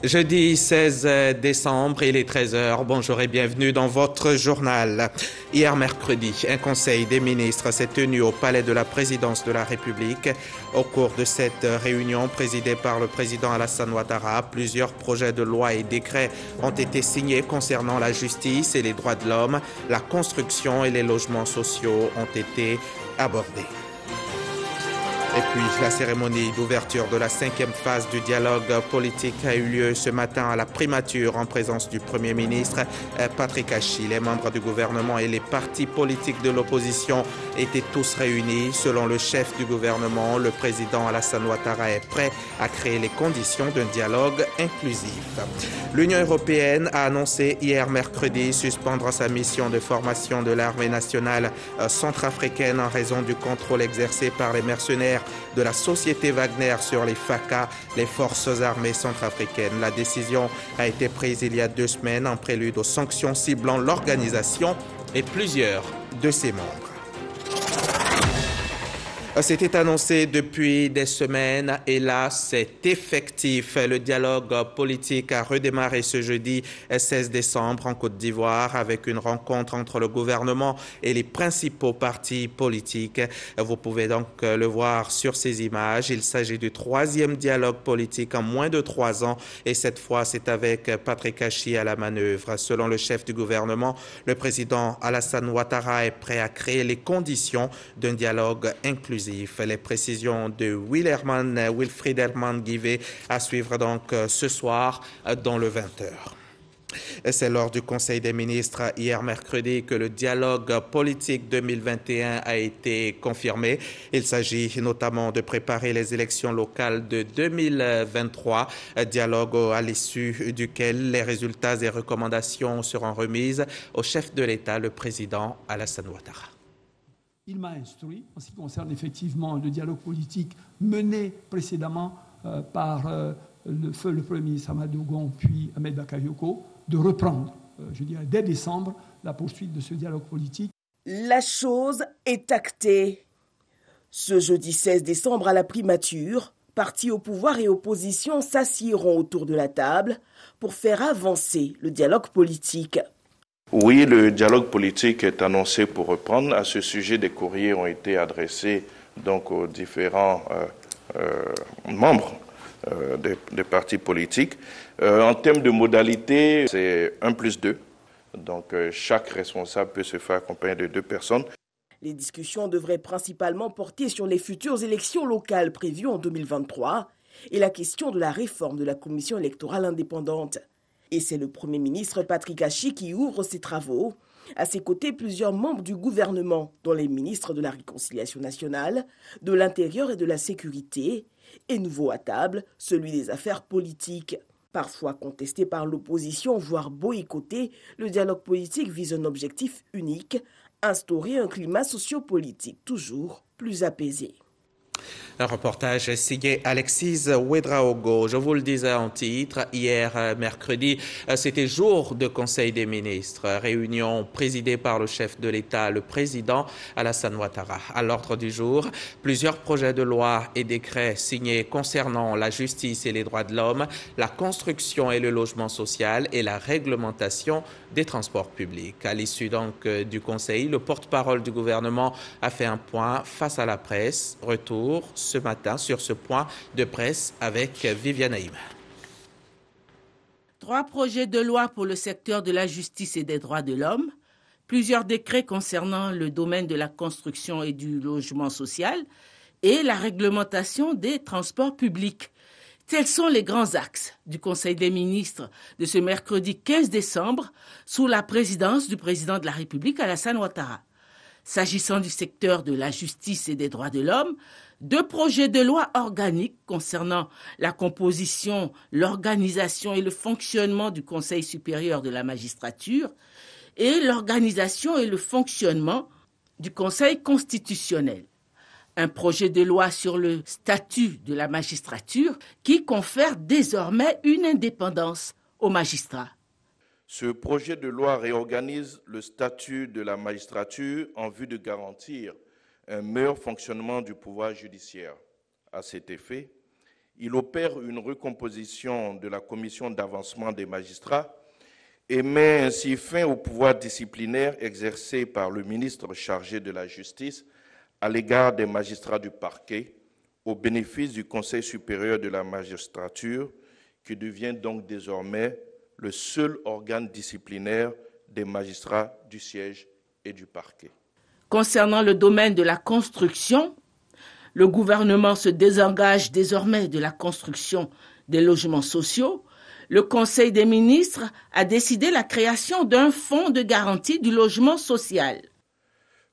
Jeudi 16 décembre, il est 13 h. Bonjour et bienvenue dans votre journal. Hier mercredi, un conseil des ministres s'est tenu au palais de la présidence de la République. Au cours de cette réunion présidée par le président Alassane Ouattara, plusieurs projets de loi et décrets ont été signés concernant la justice et les droits de l'homme. La construction et les logements sociaux ont été abordés. Et puis, la cérémonie d'ouverture de la 5e phase du dialogue politique a eu lieu ce matin à la primature en présence du Premier ministre Patrick Achi. Les membres du gouvernement et les partis politiques de l'opposition étaient tous réunis. Selon le chef du gouvernement, le président Alassane Ouattara est prêt à créer les conditions d'un dialogue inclusif. L'Union européenne a annoncé hier mercredi suspendre sa mission de formation de l'armée nationale centrafricaine en raison du contrôle exercé par les mercenaires de la société Wagner sur les FACA, les forces armées centrafricaines. La décision a été prise il y a 2 semaines en prélude aux sanctions ciblant l'organisation et plusieurs de ses membres. C'était annoncé depuis des semaines et là, c'est effectif. Le dialogue politique a redémarré ce jeudi 16 décembre en Côte d'Ivoire avec une rencontre entre le gouvernement et les principaux partis politiques. Vous pouvez donc le voir sur ces images. Il s'agit du 3e dialogue politique en moins de 3 ans et cette fois, c'est avec Patrick Achi à la manœuvre. Selon le chef du gouvernement, le président Alassane Ouattara est prêt à créer les conditions d'un dialogue inclusif. Les précisions de Wilfried Herman Guivet à suivre donc ce soir dans le 20h. C'est lors du Conseil des ministres hier mercredi que le dialogue politique 2021 a été confirmé. Il s'agit notamment de préparer les élections locales de 2023, dialogue à l'issue duquel les résultats et recommandations seront remises au chef de l'État, le président Alassane Ouattara. Il m'a instruit, en ce qui concerne effectivement le dialogue politique mené précédemment par le Premier ministre Amadou Gon puis Ahmed Bakayoko, de reprendre, je dirais, dès décembre, la poursuite de ce dialogue politique. La chose est actée. Ce jeudi 16 décembre, à la primature, partis au pouvoir et opposition s'assieront autour de la table pour faire avancer le dialogue politique. Oui, le dialogue politique est annoncé pour reprendre. À ce sujet, des courriers ont été adressés donc aux différents membres des partis politiques. En termes de modalités, c'est 1+2. Donc chaque responsable peut se faire accompagner de 2 personnes. Les discussions devraient principalement porter sur les futures élections locales prévues en 2023 et la question de la réforme de la commission électorale indépendante. Et c'est le Premier ministre Patrick Achi qui ouvre ses travaux. À ses côtés, plusieurs membres du gouvernement, dont les ministres de la Réconciliation nationale, de l'Intérieur et de la Sécurité, et nouveau à table, celui des affaires politiques. Parfois contesté par l'opposition, voire boycotté, le dialogue politique vise un objectif unique, instaurer un climat sociopolitique toujours plus apaisé. Un reportage signé Alexis Ouedraogo. Je vous le disais en titre, hier mercredi, c'était jour de Conseil des ministres, réunion présidée par le chef de l'État, le président Alassane Ouattara. À l'ordre du jour, plusieurs projets de loi et décrets signés concernant la justice et les droits de l'homme, la construction et le logement social et la réglementation des transports publics. À l'issue donc du Conseil, le porte-parole du gouvernement a fait un point face à la presse. Retour ce matin sur ce point de presse avec Viviane Haïm. 3 projets de loi pour le secteur de la justice et des droits de l'homme, plusieurs décrets concernant le domaine de la construction et du logement social et la réglementation des transports publics. Tels sont les grands axes du Conseil des ministres de ce mercredi 15 décembre sous la présidence du président de la République, Alassane Ouattara. S'agissant du secteur de la justice et des droits de l'homme, 2 projets de loi organiques concernant la composition, l'organisation et le fonctionnement du Conseil supérieur de la magistrature et l'organisation et le fonctionnement du Conseil constitutionnel. Un projet de loi sur le statut de la magistrature qui confère désormais une indépendance aux magistrats. Ce projet de loi réorganise le statut de la magistrature en vue de garantir un meilleur fonctionnement du pouvoir judiciaire. À cet effet, il opère une recomposition de la commission d'avancement des magistrats et met ainsi fin au pouvoir disciplinaire exercé par le ministre chargé de la Justice à l'égard des magistrats du parquet, au bénéfice du Conseil supérieur de la magistrature, qui devient donc désormais le seul organe disciplinaire des magistrats du siège et du parquet. Concernant le domaine de la construction, le gouvernement se désengage désormais de la construction des logements sociaux. Le Conseil des ministres a décidé la création d'un fonds de garantie du logement social.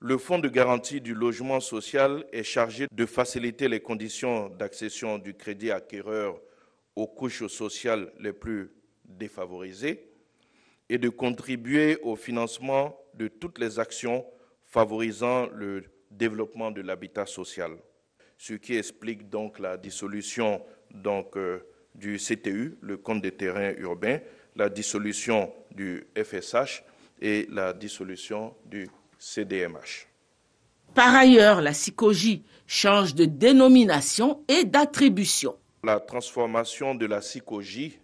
Le fonds de garantie du logement social est chargé de faciliter les conditions d'accession du crédit acquéreur aux couches sociales les plus défavorisées et de contribuer au financement de toutes les actions favorisant le développement de l'habitat social. Ce qui explique donc la dissolution du CTU, le compte des terrains urbains, la dissolution du FSH et la dissolution du CDMH. Par ailleurs, la SICOJ change de dénomination et d'attribution. La transformation de la SICOJ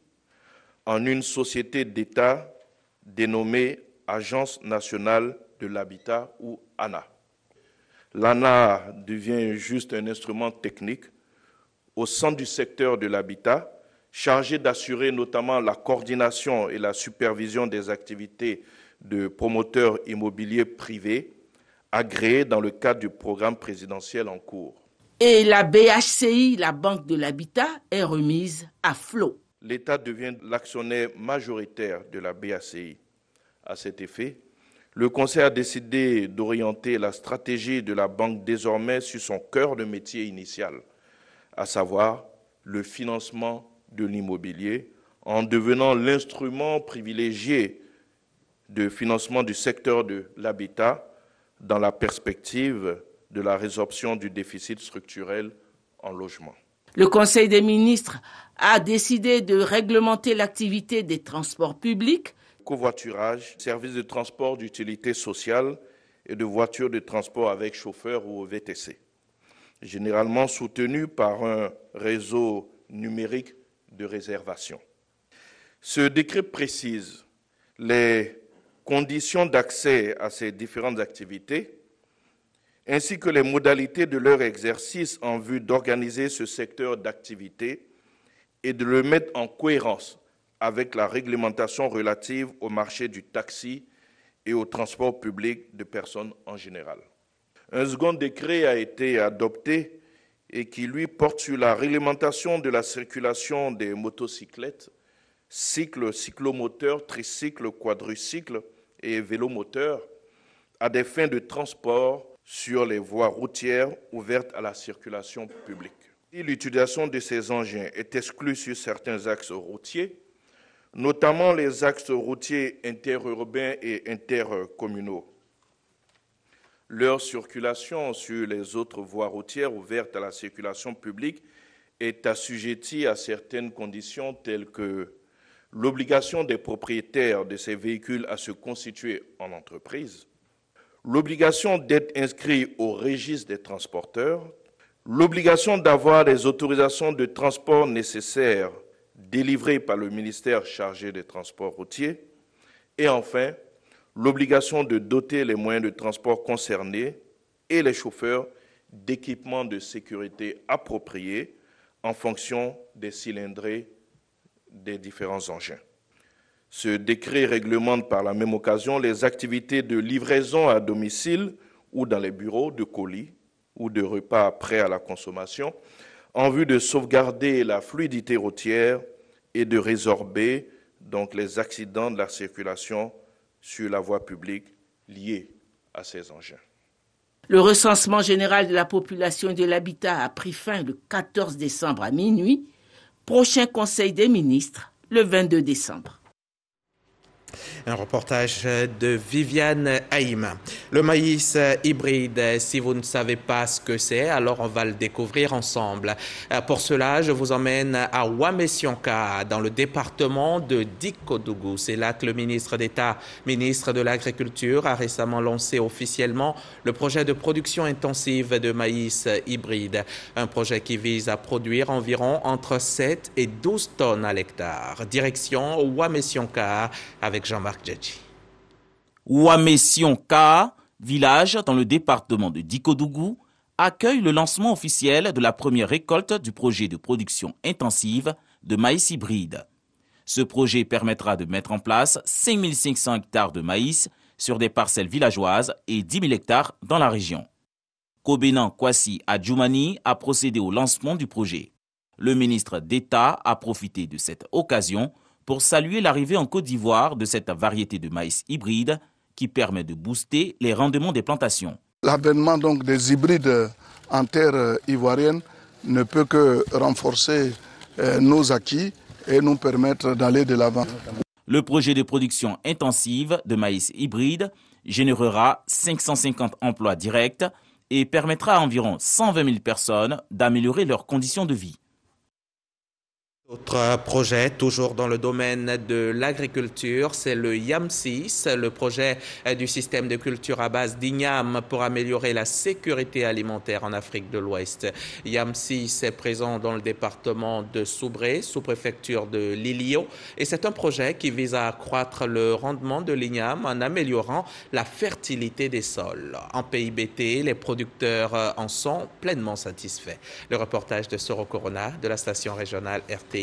en une société d'État dénommée Agence nationale de l'habitat ou ANA. L'ANA devient juste un instrument technique au sein du secteur de l'habitat, chargé d'assurer notamment la coordination et la supervision des activités de promoteurs immobiliers privés agréés dans le cadre du programme présidentiel en cours. Et la BHCI, la Banque de l'Habitat, est remise à flot. L'État devient l'actionnaire majoritaire de la BHCI. À cet effet, le Conseil a décidé d'orienter la stratégie de la banque désormais sur son cœur de métier initial, à savoir le financement de l'immobilier, en devenant l'instrument privilégié de financement du secteur de l'habitat dans la perspective de la résorption du déficit structurel en logement. Le Conseil des ministres a décidé de réglementer l'activité des transports publics, covoiturage, services de transport d'utilité sociale et de voitures de transport avec chauffeur ou VTC, généralement soutenus par un réseau numérique de réservation. Ce décret précise les conditions d'accès à ces différentes activités, ainsi que les modalités de leur exercice en vue d'organiser ce secteur d'activité et de le mettre en cohérence avec la réglementation relative au marché du taxi et au transport public de personnes en général. Un second décret a été adopté et qui, lui, porte sur la réglementation de la circulation des motocyclettes, cycles, cyclomoteurs, tricycles, quadricycles et vélomoteurs à des fins de transport sur les voies routières ouvertes à la circulation publique. Si l'utilisation de ces engins est exclue sur certains axes routiers, notamment les axes routiers interurbains et intercommunaux, leur circulation sur les autres voies routières ouvertes à la circulation publique est assujettie à certaines conditions telles que l'obligation des propriétaires de ces véhicules à se constituer en entreprise, l'obligation d'être inscrit au registre des transporteurs, l'obligation d'avoir les autorisations de transport nécessaires délivrées par le ministère chargé des transports routiers et enfin, l'obligation de doter les moyens de transport concernés et les chauffeurs d'équipements de sécurité appropriés en fonction des cylindrées des différents engins. Ce décret réglemente par la même occasion les activités de livraison à domicile ou dans les bureaux de colis ou de repas prêts à la consommation en vue de sauvegarder la fluidité routière et de résorber donc les accidents de la circulation sur la voie publique liés à ces engins. Le recensement général de la population et de l'habitat a pris fin le 14 décembre à minuit. Prochain Conseil des ministres, le 22 décembre. Un reportage de Viviane Haïm. Le maïs hybride, si vous ne savez pas ce que c'est, alors on va le découvrir ensemble. Pour cela, je vous emmène à Ouamesionka, dans le département de Dikodougou. C'est là que le ministre d'État, ministre de l'Agriculture, a récemment lancé officiellement le projet de production intensive de maïs hybride. Un projet qui vise à produire environ entre 7 et 12 tonnes à l'hectare. Direction Ouamesionka avec Jean-Marc Djedji. Ouamesionka, village dans le département de Dikodougou, accueille le lancement officiel de la première récolte du projet de production intensive de maïs hybride. Ce projet permettra de mettre en place 5500 hectares de maïs sur des parcelles villageoises et 10 000 hectares dans la région. Kobenan Kwasi Adjoumani a procédé au lancement du projet. Le ministre d'État a profité de cette occasion pour saluer l'arrivée en Côte d'Ivoire de cette variété de maïs hybride qui permet de booster les rendements des plantations. L'avènement donc des hybrides en terre ivoirienne ne peut que renforcer nos acquis et nous permettre d'aller de l'avant. Le projet de production intensive de maïs hybride générera 550 emplois directs et permettra à environ 120 000 personnes d'améliorer leurs conditions de vie. Autre projet, toujours dans le domaine de l'agriculture, c'est le YAM6, le projet du système de culture à base d'igname pour améliorer la sécurité alimentaire en Afrique de l'Ouest. YAM6 est présent dans le département de Soubré, sous-préfecture de Lilio, et c'est un projet qui vise à accroître le rendement de l'igname en améliorant la fertilité des sols. En PIBT, les producteurs en sont pleinement satisfaits. Le reportage de Soro Corona de la station régionale RTI.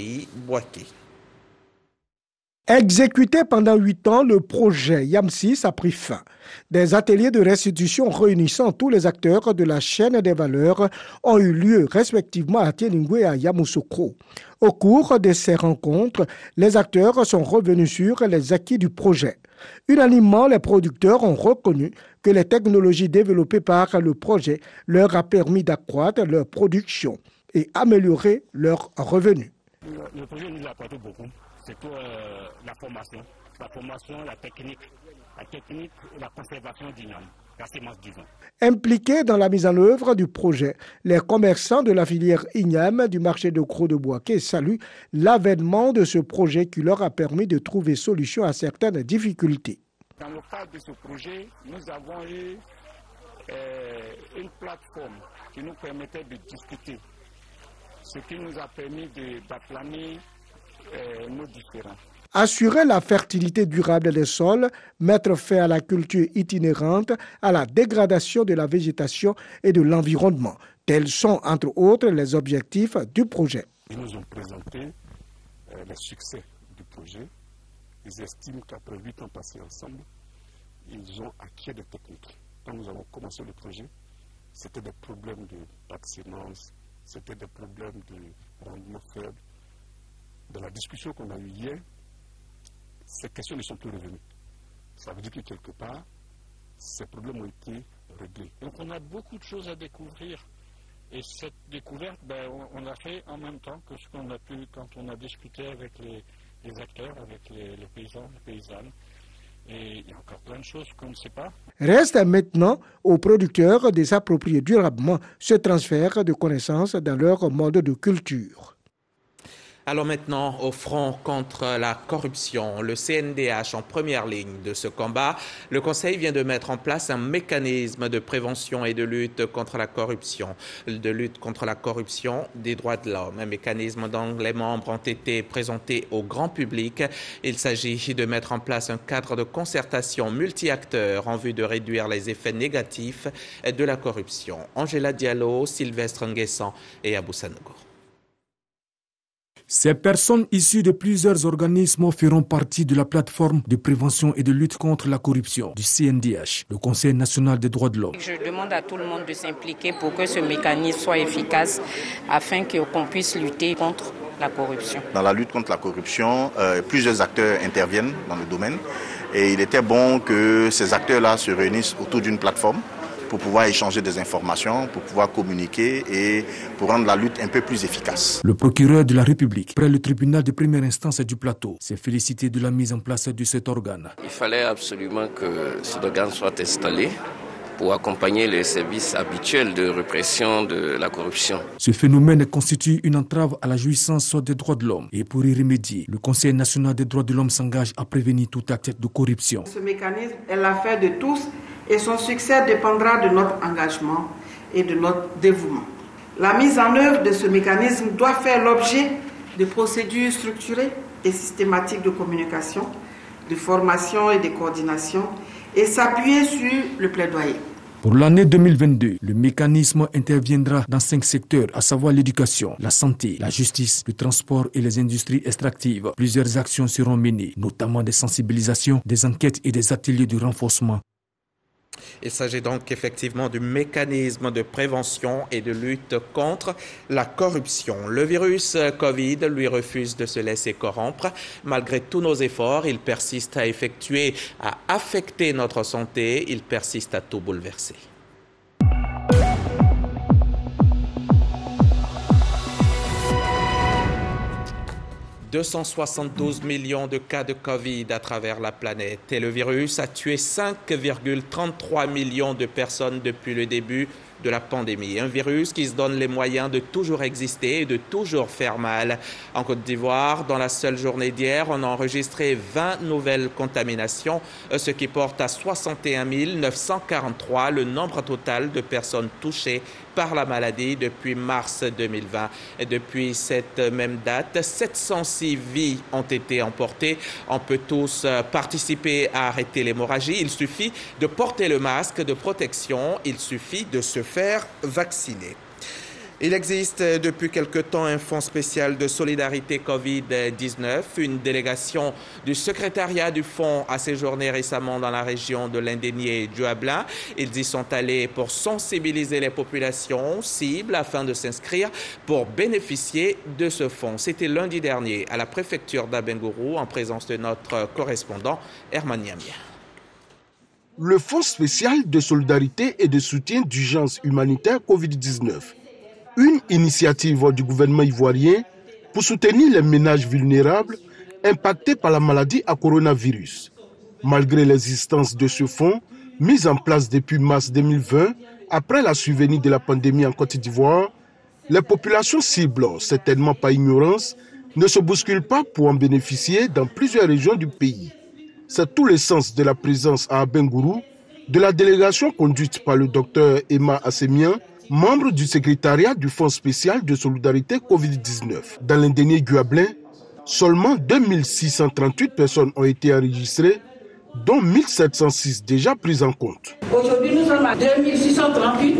Exécuté pendant 8 ans, le projet YAM6 a pris fin. Des ateliers de restitution réunissant tous les acteurs de la chaîne des valeurs ont eu lieu respectivement à Tielingwe et à Yamoussoukro. Au cours de ces rencontres, les acteurs sont revenus sur les acquis du projet. Unanimement, les producteurs ont reconnu que les technologies développées par le projet leur a permis d'accroître leur production et améliorer leurs revenus. Le projet nous a apporté beaucoup, surtout la formation, la technique et la conservation d'igname, la sémence du vin. Impliqués dans la mise en œuvre du projet, les commerçants de la filière igname du marché de Gros de Boaké saluent l'avènement de ce projet qui leur a permis de trouver solution à certaines difficultés. Dans le cadre de ce projet, nous avons eu une plateforme qui nous permettait de discuter, ce qui nous a permis d'aplanir nos différends. Assurer la fertilité durable des sols, mettre fin à la culture itinérante, à la dégradation de la végétation et de l'environnement. Tels sont, entre autres, les objectifs du projet. Ils nous ont présenté les succès du projet. Ils estiment qu'après 8 ans passés ensemble, ils ont acquis des techniques. Quand nous avons commencé le projet, c'était des problèmes de vaccinance, c'était des problèmes de rendement faible. Dans la discussion qu'on a eue hier, ces questions ne sont plus revenues. Ça veut dire que quelque part, ces problèmes ont été réglés. Donc on a beaucoup de choses à découvrir. Et cette découverte, on l'a fait en même temps que ce qu'on a pu quand on a discuté avec les acteurs, avec les paysans, les paysannes. Et il y a encore plein de choses qu'on ne sait pas. Reste maintenant aux producteurs de s'approprier durablement ce transfert de connaissances dans leur mode de culture. Alors maintenant, au front contre la corruption, le CNDH en première ligne de ce combat, le Conseil vient de mettre en place un mécanisme de prévention et de lutte contre la corruption, des droits de l'homme. Un mécanisme dont les membres ont été présentés au grand public. Il s'agit de mettre en place un cadre de concertation multi-acteurs en vue de réduire les effets négatifs de la corruption. Angela Diallo, Sylvestre Nguessan et Abou Sanogo. Ces personnes issues de plusieurs organismes feront partie de la plateforme de prévention et de lutte contre la corruption du CNDH, le Conseil national des droits de l'homme. Je demande à tout le monde de s'impliquer pour que ce mécanisme soit efficace afin qu'on puisse lutter contre la corruption. Dans la lutte contre la corruption, plusieurs acteurs interviennent dans le domaine et il était bon que ces acteurs-là se réunissent autour d'une plateforme pour pouvoir échanger des informations, pour pouvoir communiquer et pour rendre la lutte un peu plus efficace. Le procureur de la République, près le tribunal de première instance du plateau, s'est félicité de la mise en place de cet organe. Il fallait absolument que cet organe soit installé pour accompagner les services habituels de répression de la corruption. Ce phénomène constitue une entrave à la jouissance des droits de l'homme. Et pour y remédier, le Conseil national des droits de l'homme s'engage à prévenir tout acte de corruption. Ce mécanisme est l'affaire de tous et son succès dépendra de notre engagement et de notre dévouement. La mise en œuvre de ce mécanisme doit faire l'objet de procédures structurées et systématiques de communication, de formation et de coordination et s'appuyer sur le plaidoyer. Pour l'année 2022, le mécanisme interviendra dans 5 secteurs, à savoir l'éducation, la santé, la justice, le transport et les industries extractives. Plusieurs actions seront menées, notamment des sensibilisations, des enquêtes et des ateliers de renforcement. Il s'agit donc effectivement du mécanisme de prévention et de lutte contre la corruption. Le virus Covid lui refuse de se laisser corrompre. Malgré tous nos efforts, il persiste à affecter notre santé, il persiste à tout bouleverser. « 272 millions de cas de Covid à travers la planète et le virus a tué 5,33 millions de personnes depuis le début de la pandémie. Un virus qui se donne les moyens de toujours exister et de toujours faire mal. En Côte d'Ivoire, dans la seule journée d'hier, on a enregistré 20 nouvelles contaminations, ce qui porte à 61 943 le nombre total de personnes touchées par la maladie depuis mars 2020. Et depuis cette même date, 706 vies ont été emportées. On peut tous participer à arrêter l'hémorragie. Il suffit de porter le masque de protection. Il suffit de se faire vacciner. Il existe depuis quelque temps un fonds spécial de solidarité Covid-19. Une délégation du secrétariat du fonds a séjourné récemment dans la région de l'Indénié et du Hablin. Ils y sont allés pour sensibiliser les populations cibles afin de s'inscrire pour bénéficier de ce fonds. C'était lundi dernier à la préfecture d'Abengourou en présence de notre correspondant Herman Yamia. Le Fonds spécial de solidarité et de soutien d'urgence humanitaire Covid-19. Une initiative du gouvernement ivoirien pour soutenir les ménages vulnérables impactés par la maladie à coronavirus. Malgré l'existence de ce fonds, mis en place depuis mars 2020, après la survenue de la pandémie en Côte d'Ivoire, les populations cibles, certainement par ignorance, ne se bousculent pas pour en bénéficier dans plusieurs régions du pays. C'est tout le sens de la présence à Abengourou de la délégation conduite par le docteur Emma Assemian, membre du secrétariat du Fonds spécial de solidarité Covid-19. Dans l'Indénié du Hablin, seulement 2638 personnes ont été enregistrées, dont 1706 déjà prises en compte. Aujourd'hui, nous sommes à 2638.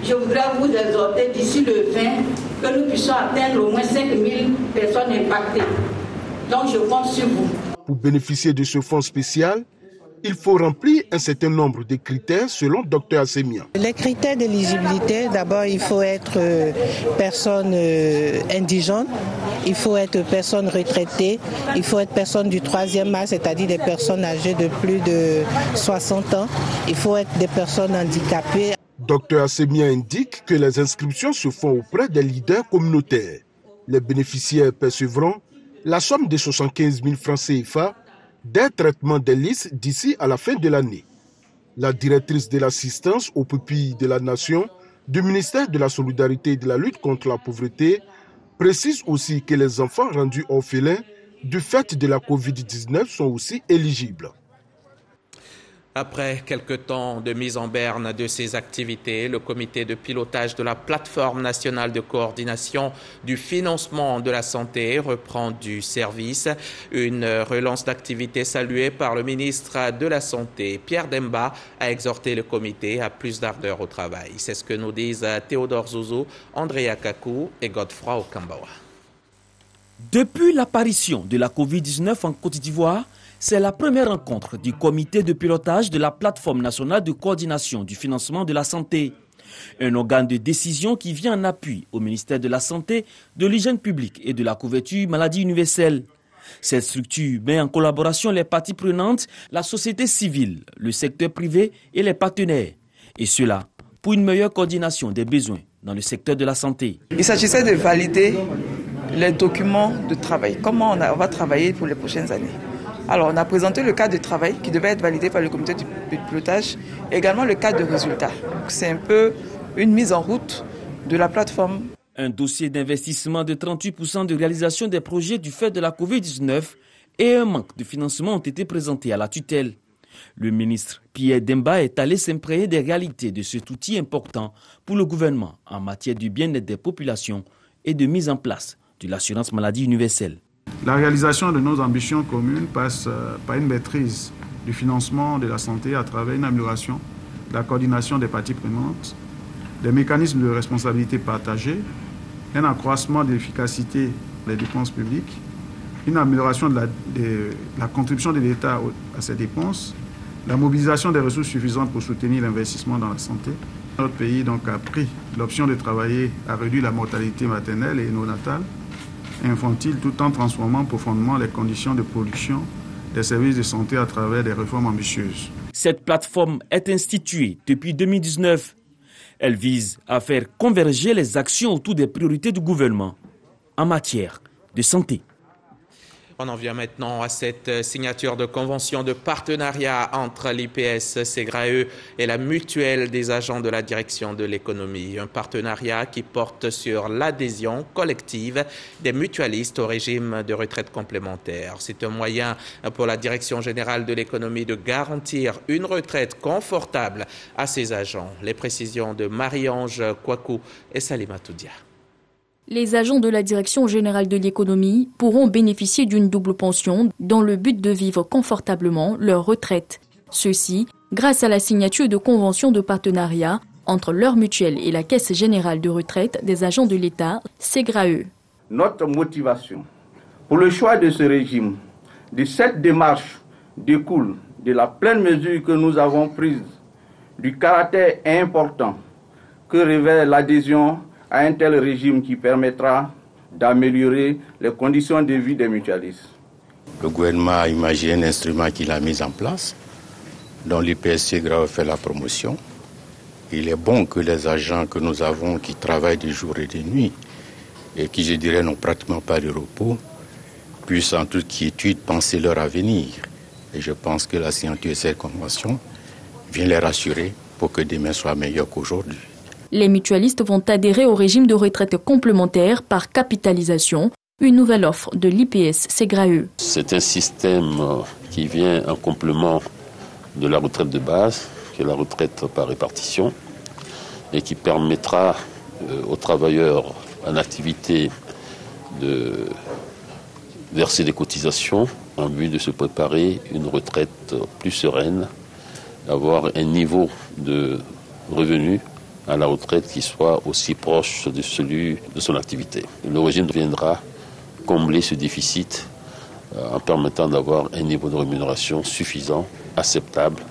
Je voudrais vous exhorter d'ici le 20 que nous puissions atteindre au moins 5000 personnes impactées. Donc, je compte sur vous. Pour bénéficier de ce fonds spécial, il faut remplir un certain nombre de critères selon Dr Assemian. Les critères d'éligibilité, d'abord il faut être personne indigente, il faut être personne retraitée, il faut être personne du 3e âge, c'est-à-dire des personnes âgées de plus de 60 ans, il faut être des personnes handicapées. Dr Assemian indique que les inscriptions se font auprès des leaders communautaires. Les bénéficiaires percevront la somme de 75 000 francs CFA des traitements des listes d'ici à la fin de l'année. La directrice de l'assistance aux pupilles de la nation du ministère de la Solidarité et de la lutte contre la pauvreté précise aussi que les enfants rendus orphelins du fait de la Covid-19 sont aussi éligibles. Après quelques temps de mise en berne de ces activités, le comité de pilotage de la plateforme nationale de coordination du financement de la santé reprend du service. Une relance d'activité saluée par le ministre de la Santé, Pierre Demba, a exhorté le comité à plus d'ardeur au travail. C'est ce que nous disent Théodore Zouzou, Andrea Kakou et Godefroy Okambawa. Depuis l'apparition de la Covid-19 en Côte d'Ivoire, c'est la première rencontre du comité de pilotage de la plateforme nationale de coordination du financement de la santé. Un organe de décision qui vient en appui au ministère de la Santé, de l'hygiène publique et de la couverture maladie universelle. Cette structure met en collaboration les parties prenantes, la société civile, le secteur privé et les partenaires. Et cela pour une meilleure coordination des besoins dans le secteur de la santé. Il s'agissait de valider les documents de travail, comment on va travailler pour les prochaines années. Alors, on a présenté le cadre de travail qui devait être validé par le comité de pilotage, et également le cadre de résultats. C'est un peu une mise en route de la plateforme. Un dossier d'investissement de 38% de réalisation des projets du fait de la Covid-19 et un manque de financement ont été présentés à la tutelle. Le ministre Pierre Demba est allé s'imprégner des réalités de cet outil important pour le gouvernement en matière du bien-être des populations et de mise en place de l'assurance maladie universelle. La réalisation de nos ambitions communes passe par une maîtrise du financement de la santé à travers une amélioration de la coordination des parties prenantes, des mécanismes de responsabilité partagée, un accroissement de l'efficacité des dépenses publiques, une amélioration de la contribution de l'État à ces dépenses, la mobilisation des ressources suffisantes pour soutenir l'investissement dans la santé. Notre pays donc, a pris l'option de travailler à réduire la mortalité maternelle et néonatale, infantile, tout en transformant profondément les conditions de production des services de santé à travers des réformes ambitieuses. Cette plateforme est instituée depuis 2019. Elle vise à faire converger les actions autour des priorités du gouvernement en matière de santé. On en vient maintenant à cette signature de convention de partenariat entre l'IPS Segrae et la mutuelle des agents de la direction de l'économie. Un partenariat qui porte sur l'adhésion collective des mutualistes au régime de retraite complémentaire. C'est un moyen pour la direction générale de l'économie de garantir une retraite confortable à ses agents. Les précisions de Marie-Ange Kouakou et Salima Toudia. Les agents de la Direction générale de l'économie pourront bénéficier d'une double pension dans le but de vivre confortablement leur retraite. Ceci grâce à la signature de conventions de partenariat entre leur mutuelle et la Caisse générale de retraite des agents de l'État, Segrae. Notre motivation pour le choix de ce régime, de cette démarche, découle de la pleine mesure que nous avons prise du caractère important que révèle l'adhésion à un tel régime qui permettra d'améliorer les conditions de vie des mutualistes. Le gouvernement a imaginé un instrument qu'il a mis en place, dont l'IPS Segrae fait la promotion. Il est bon que les agents que nous avons qui travaillent de jour et de nuit et qui, je dirais, n'ont pratiquement pas de repos, puissent en toute quiétude penser leur avenir. Et je pense que la signature de cette convention vient les rassurer pour que demain soit meilleur qu'aujourd'hui. Les mutualistes vont adhérer au régime de retraite complémentaire par capitalisation, une nouvelle offre de l'IPS Segrae. C'est un système qui vient en complément de la retraite de base, qui est la retraite par répartition, et qui permettra aux travailleurs en activité de verser des cotisations en vue de se préparer une retraite plus sereine, avoir un niveau de revenu à la retraite qui soit aussi proche de celui de son activité. Le régime viendra combler ce déficit en permettant d'avoir un niveau de rémunération suffisant, acceptable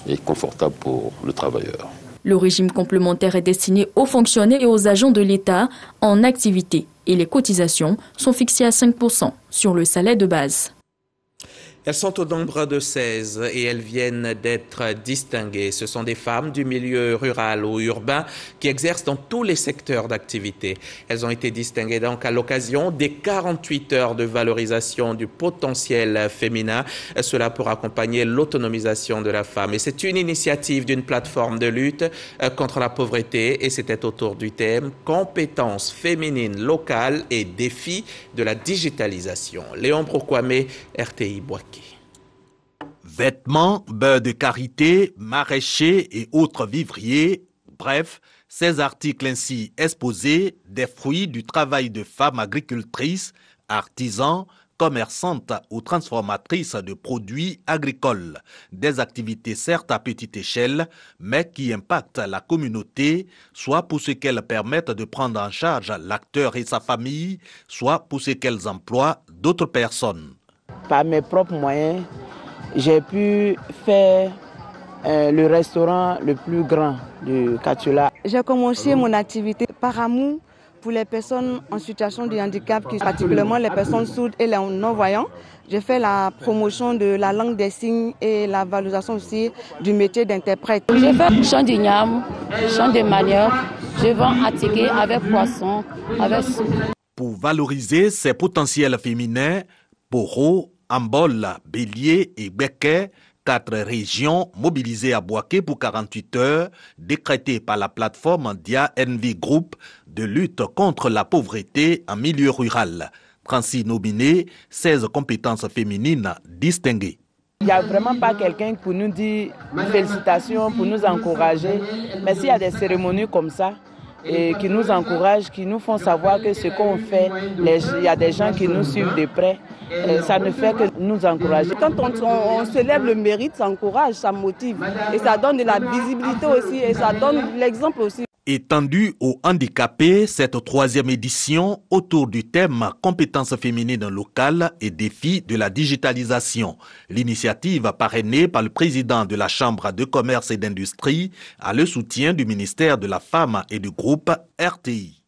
et confortable pour le travailleur. Le régime complémentaire est destiné aux fonctionnaires et aux agents de l'État en activité et les cotisations sont fixées à 5% sur le salaire de base. Elles sont au nombre de 16 et elles viennent d'être distinguées. Ce sont des femmes du milieu rural ou urbain qui exercent dans tous les secteurs d'activité. Elles ont été distinguées donc à l'occasion des 48 heures de valorisation du potentiel féminin. Cela pour accompagner l'autonomisation de la femme. Et c'est une initiative d'une plateforme de lutte contre la pauvreté et c'était autour du thème « Compétences féminines locales et défis de la digitalisation ». Léon Brokwame, RTI Boaké. Vêtements, beurre de karité, maraîchers et autres vivriers, bref, ces articles ainsi exposés, des fruits du travail de femmes agricultrices, artisans, commerçantes ou transformatrices de produits agricoles. Des activités certes à petite échelle, mais qui impactent la communauté, soit pour ce qu'elles permettent de prendre en charge l'acteur et sa famille, soit pour ce qu'elles emploient d'autres personnes. Par mes propres moyens, j'ai pu faire le restaurant le plus grand de Katoula. J'ai commencé mon activité par amour Pour les personnes en situation de handicap, particulièrement les personnes sourdes et les non-voyants, j'ai fait la promotion de la langue des signes et la valorisation aussi du métier d'interprète. Je fais chant d'igname, chant de manioc, je vends attiqué avec poisson, avec soupe. Pour valoriser ces potentiels féminins, Poro, Ambol, Bélier et Béquet, 4 régions mobilisées à Bouaké pour 48 heures, décrétées par la plateforme Dia Envy Group de lutte contre la pauvreté en milieu rural. 36 nominés, 16 compétences féminines distinguées. Il n'y a vraiment pas quelqu'un pour nous dire félicitations, pour nous encourager. Mais s'il y a des cérémonies comme ça, et qui nous encouragent, qui nous font savoir que ce qu'on fait, il y a des gens qui nous suivent de près. Ça ne fait que nous encourager. Quand on célèbre le mérite, ça encourage, ça motive. Et ça donne de la visibilité aussi, et ça donne l'exemple aussi. Étendue aux handicapés, cette 3e édition autour du thème compétences féminines locales et défis de la digitalisation. L'initiative parrainée par le président de la Chambre de commerce et d'industrie a le soutien du ministère de la Femme et du groupe RTI.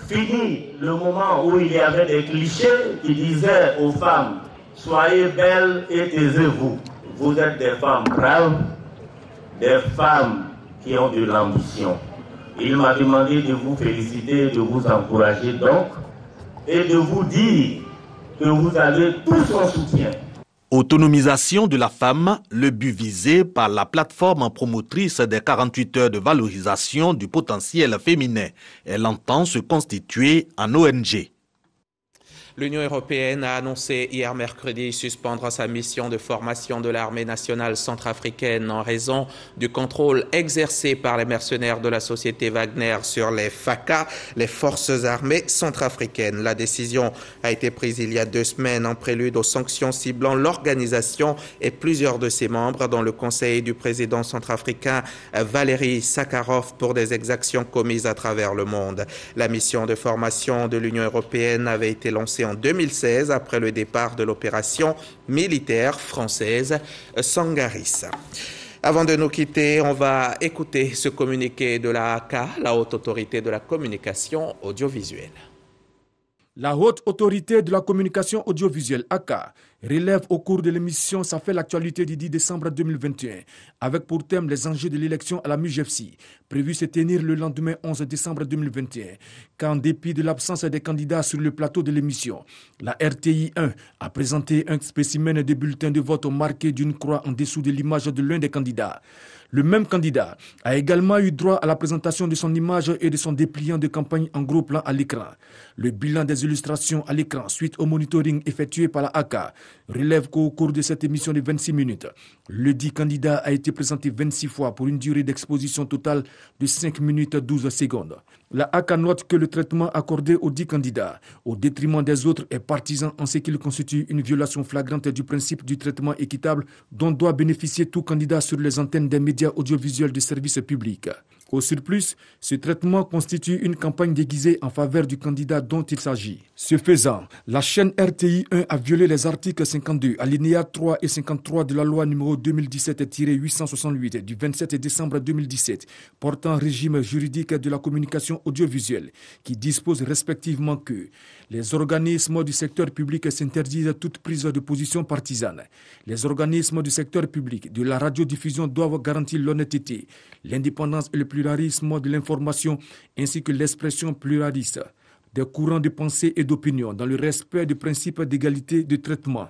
Fini le moment où il y avait des clichés qui disaient aux femmes « Soyez belles et taisez-vous ». Vous êtes des femmes braves, des femmes qui ont de l'ambition. Il m'a demandé de vous féliciter, de vous encourager donc et de vous dire que vous avez tout son soutien. Autonomisation de la femme, le but visé par la plateforme promotrice des 48 heures de valorisation du potentiel féminin. Elle entend se constituer en ONG. L'Union européenne a annoncé hier mercredi suspendre sa mission de formation de l'armée nationale centrafricaine en raison du contrôle exercé par les mercenaires de la société Wagner sur les FACA, les forces armées centrafricaines. La décision a été prise il y a 2 semaines en prélude aux sanctions ciblant l'organisation et plusieurs de ses membres dans le conseil du président centrafricain Valéry Sakharov pour des exactions commises à travers le monde. La mission de formation de l'Union européenne avait été lancée en 2016 après le départ de l'opération militaire française Sangaris. Avant de nous quitter, on va écouter ce communiqué de la ACA, la Haute Autorité de la Communication Audiovisuelle. La Haute Autorité de la Communication Audiovisuelle, ACA, relève au cours de l'émission Ça fait l'actualité du 10 décembre 2021, avec pour thème les enjeux de l'élection à la MUJEFSI, prévu se tenir le lendemain 11 décembre 2021, qu'en dépit de l'absence des candidats sur le plateau de l'émission, la RTI 1 a présenté un spécimen de bulletin de vote marqué d'une croix en dessous de l'image de l'un des candidats. Le même candidat a également eu droit à la présentation de son image et de son dépliant de campagne en gros plan à l'écran. Le bilan des illustrations à l'écran suite au monitoring effectué par la ACA relève qu'au cours de cette émission de 26 minutes, le dit candidat a été présenté 26 fois pour une durée d'exposition totale de 5 minutes 12 secondes. La ACA note que le traitement accordé aux 10 candidats, au détriment des autres, est partisan en ce qu'il constitue une violation flagrante du principe du traitement équitable dont doit bénéficier tout candidat sur les antennes des médias audiovisuels de service public. Au surplus, ce traitement constitue une campagne déguisée en faveur du candidat dont il s'agit. Ce faisant, la chaîne RTI 1 a violé les articles 52, alinéas 3 et 53 de la loi numéro 2017-868 du 27 décembre 2017 portant régime juridique de la communication audiovisuelle qui dispose respectivement que les organismes du secteur public s'interdisent toute prise de position partisane. Les organismes du secteur public de la radiodiffusion doivent garantir l'honnêteté, l'indépendance et le pluralisme de l'information ainsi que l'expression pluraliste des courants de pensée et d'opinion dans le respect du principe d'égalité de traitement.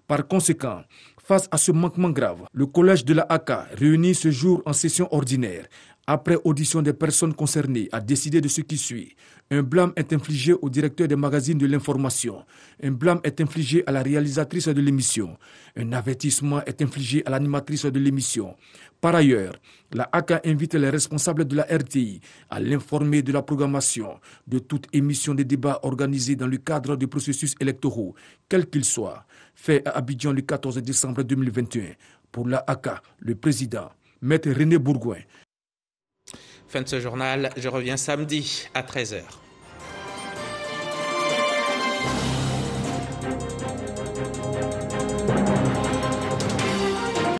Par conséquent, face à ce manquement grave, le collège de la ACA, réuni ce jour en session ordinaire, après audition des personnes concernées, a décidé de ce qui suit. Un blâme est infligé au directeur des magazines de l'information. Un blâme est infligé à la réalisatrice de l'émission. Un avertissement est infligé à l'animatrice de l'émission. Par ailleurs, la ACA invite les responsables de la RTI à l'informer de la programmation de toute émission de débat organisée dans le cadre des processus électoraux, quels qu'ils soient. Fait à Abidjan le 14 décembre 2021. Pour la ACA, le président, Maître René Bourgoin. Fin de ce journal, je reviens samedi à 13h.